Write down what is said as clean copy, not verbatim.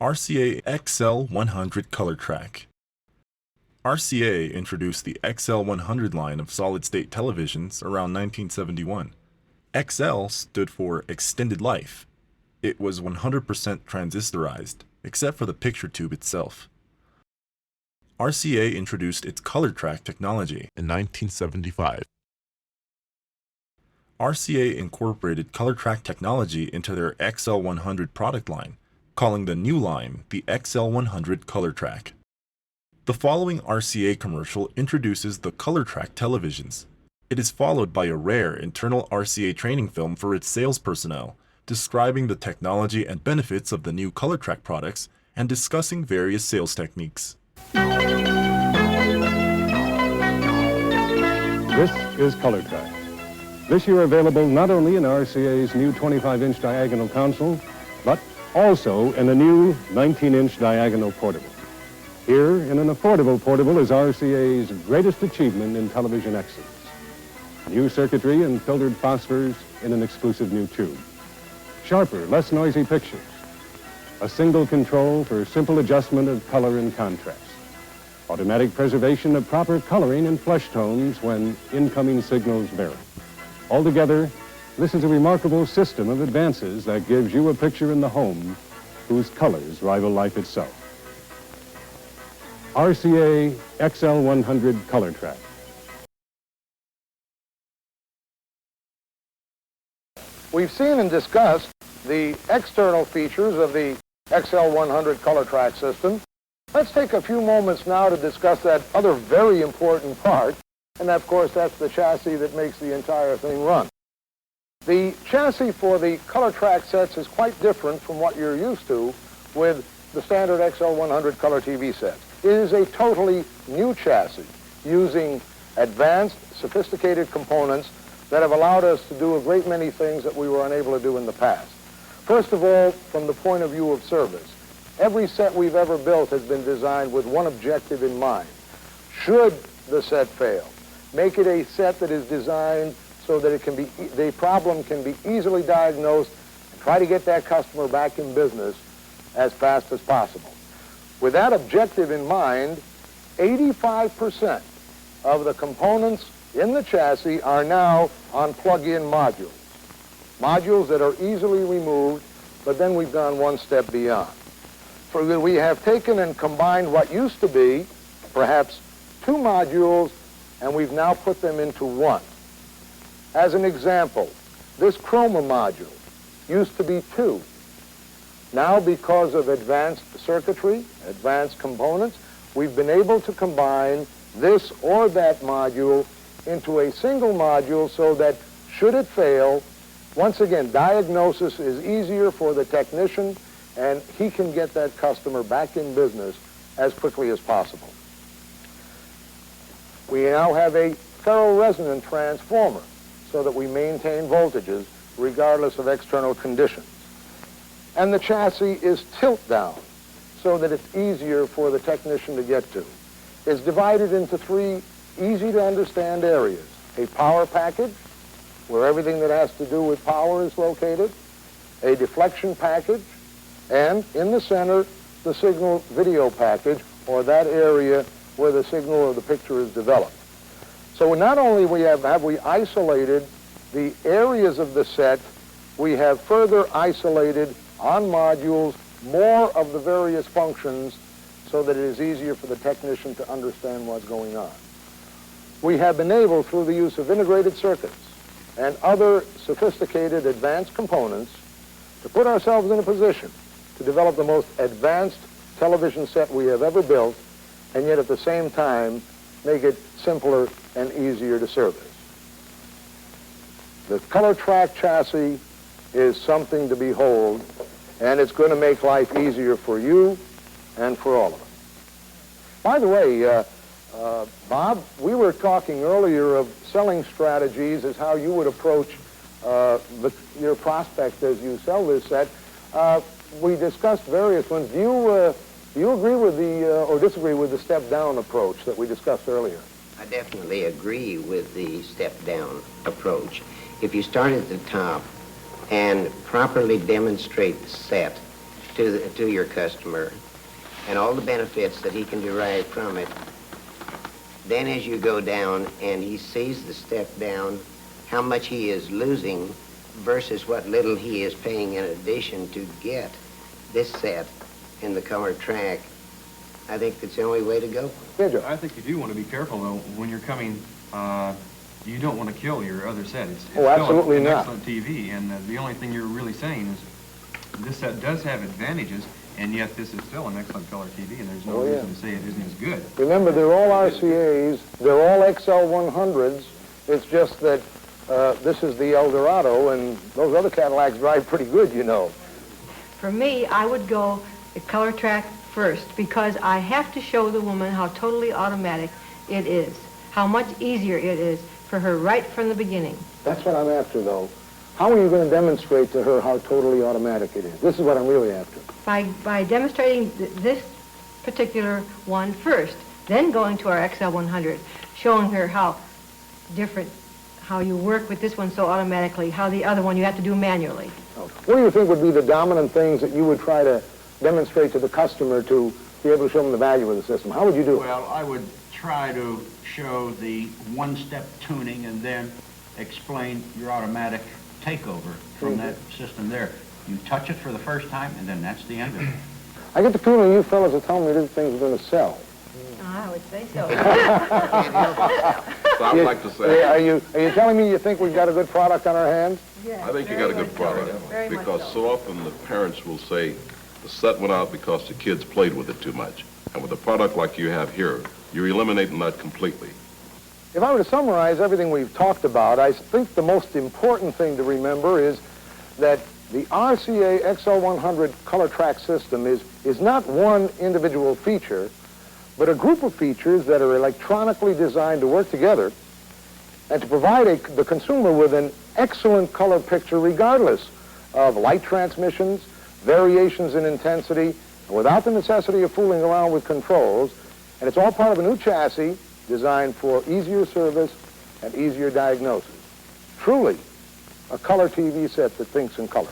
RCA XL-100 ColorTrack. RCA introduced the XL-100 line of solid-state televisions around 1971. XL stood for extended life. It was 100% transistorized, except for the picture tube itself. RCA introduced its ColorTrak technology in 1975. RCA incorporated ColorTrak technology into their XL-100 product line, calling the new line the XL-100 ColorTrack. The following RCA commercial introduces the ColorTrak televisions. It is followed by a rare internal RCA training film for its sales personnel, describing the technology and benefits of the new ColorTrak products and discussing various sales techniques. This is ColorTrak. This year available not only in RCA's new 25-inch diagonal console, but also in a new 19-inch diagonal portable. Here, in an affordable portable, is RCA's greatest achievement in television excellence. New circuitry and filtered phosphors in an exclusive new tube. Sharper, less noisy pictures. A single control for simple adjustment of color and contrast. Automatic preservation of proper coloring and flesh tones when incoming signals vary. Altogether, this is a remarkable system of advances that gives you a picture in the home whose colors rival life itself. RCA XL-100 ColorTrak. We've seen and discussed the external features of the XL-100 ColorTrak system. Let's take a few moments now to discuss that other very important part, and of course that's the chassis that makes the entire thing run. The chassis for the ColorTrak sets is quite different from what you're used to with the standard XL-100 color TV sets. It is a totally new chassis using advanced, sophisticated components that have allowed us to do a great many things that we were unable to do in the past. First of all, from the point of view of service, every set we've ever built has been designed with one objective in mind. Should the set fail, make it a set that is designed so that the problem can be easily diagnosed and try to get that customer back in business as fast as possible. With that objective in mind, 85% of the components in the chassis are now on plug-in modules. Modules that are easily removed, but then we've gone one step beyond. We have taken and combined what used to be perhaps two modules, and we've now put them into one. As an example, this chroma module used to be two. Now, because of advanced circuitry, advanced components, we've been able to combine this or that module into a single module so that should it fail, once again, diagnosis is easier for the technician and he can get that customer back in business as quickly as possible. We now have a ferroresonant transformer so that we maintain voltages regardless of external conditions. And the chassis is tilt down so that it's easier for the technician to get to. It's divided into three easy to understand areas. A power package, where everything that has to do with power is located, a deflection package, and in the center, the signal video package, or that area where the signal or the picture is developed. So not only have we isolated the areas of the set, we have further isolated on modules more of the various functions so that it is easier for the technician to understand what's going on. We have been able, through the use of integrated circuits and other sophisticated advanced components, to put ourselves in a position to develop the most advanced television set we have ever built, and yet at the same time make it simpler and easier to service. The ColorTrak chassis is something to behold, and it's going to make life easier for you and for all of us. By the way, Bob, we were talking earlier of selling strategies as how you would approach your prospect as you sell this set. We discussed various ones. Do you agree with or disagree with the step-down approach that we discussed earlier? I definitely agree with the step-down approach. If you start at the top and properly demonstrate the set to your customer and all the benefits that he can derive from it. Then as you go down and he sees the step down, how much he is losing versus what little he is paying in addition to get this set in the ColorTrak, I think that's the only way to go. Yeah, Joe. I think you do want to be careful, though, when you're coming. You don't want to kill your other set. It's Oh, absolutely still an not. excellent TV, and the only thing you're really saying is this set does have advantages, and yet this is still an excellent color TV, and there's no Oh, yeah. reason to say it isn't as good. Remember, they're all RCAs, they're all XL-100s. It's just that this is the Eldorado, and those other Cadillacs drive pretty good, you know. For me, I would go the ColorTrak first because I have to show the woman how totally automatic it is, how much easier it is for her right from the beginning. That's what I'm after, though. How are you going to demonstrate to her how totally automatic it is? This is what I'm really after. By demonstrating this particular one first, then going to our XL-100, showing her how different, how you work with this one so automatically, how the other one you have to do manually. What do you think would be the dominant things that you would try to demonstrate to the customer to be able to show them the value of the system? How would you do it? Well, I would try to show the one-step tuning and then explain your automatic takeover from that system there. You touch it for the first time, and then that's the end of it. I get the feeling you fellas are telling me these things are going to sell. I would say so. So I'd like to say, Are you telling me you think we've got a good product on our hands? I think you got a good product, because so often the parents will say the set went out because the kids played with it too much. And with a product like you have here, you're eliminating that completely. If I were to summarize everything we've talked about, I think the most important thing to remember is that the RCA XL-100 ColorTrak system is not one individual feature, but a group of features that are electronically designed to work together and to provide the consumer with an excellent color picture regardless of light transmissions, variations in intensity, and without the necessity of fooling around with controls. And it's all part of a new chassis designed for easier service and easier diagnosis. Truly, a color TV set that thinks in color.